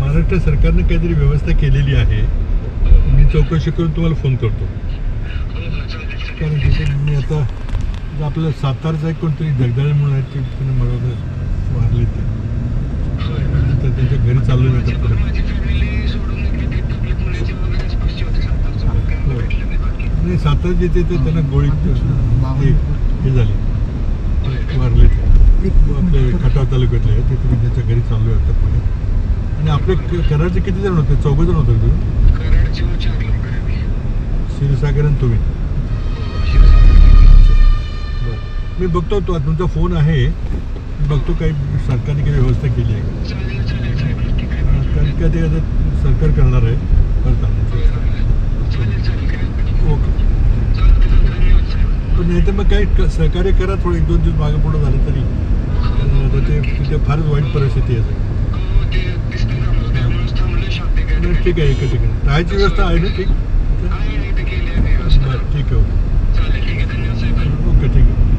महाराष्ट्र सरकारने काहीतरी व्यवस्था केलेली आहे. मी चौकशी करून तुम्हाला फोन करतो. कारण तिथे मी आता आपलं सातारचा एक कोणतरी जगदाळे म्हणून आहेत, ते मला वारले, ते त्यांच्या घरी चालू येतात परत. नाही, सातारा जिथे ते त्यांना गोळी हे झाले, वारले ते आपल्या खटाव तालुक्यातले आहे. ते तुम्ही त्यांच्या घरी चालू आहे आता पुण्यात. आणि आपले कराडचे किती जण होते? 4 जण होते तुम्ही? क्षीरसागर आणि तुम्ही. मी बघतो तुमचा फोन आहे, बघतो काही सरकारने काही व्यवस्था केली आहे कारण का ते आता सरकार करणार आहे परत आणण्याची. ओके. पण नाही तर मग काही सहकार्य करा, थोडं 1-2 दिवस मागे पुढं झालं तरी. आता ते तिथे फारच वाईट परिस्थिती आहे. ठीक आहे, एका ठिकाणी राहायची व्यवस्था आहे ना? ठीक. बरं, ठीक आहे. ओके. ओके, ठीक आहे.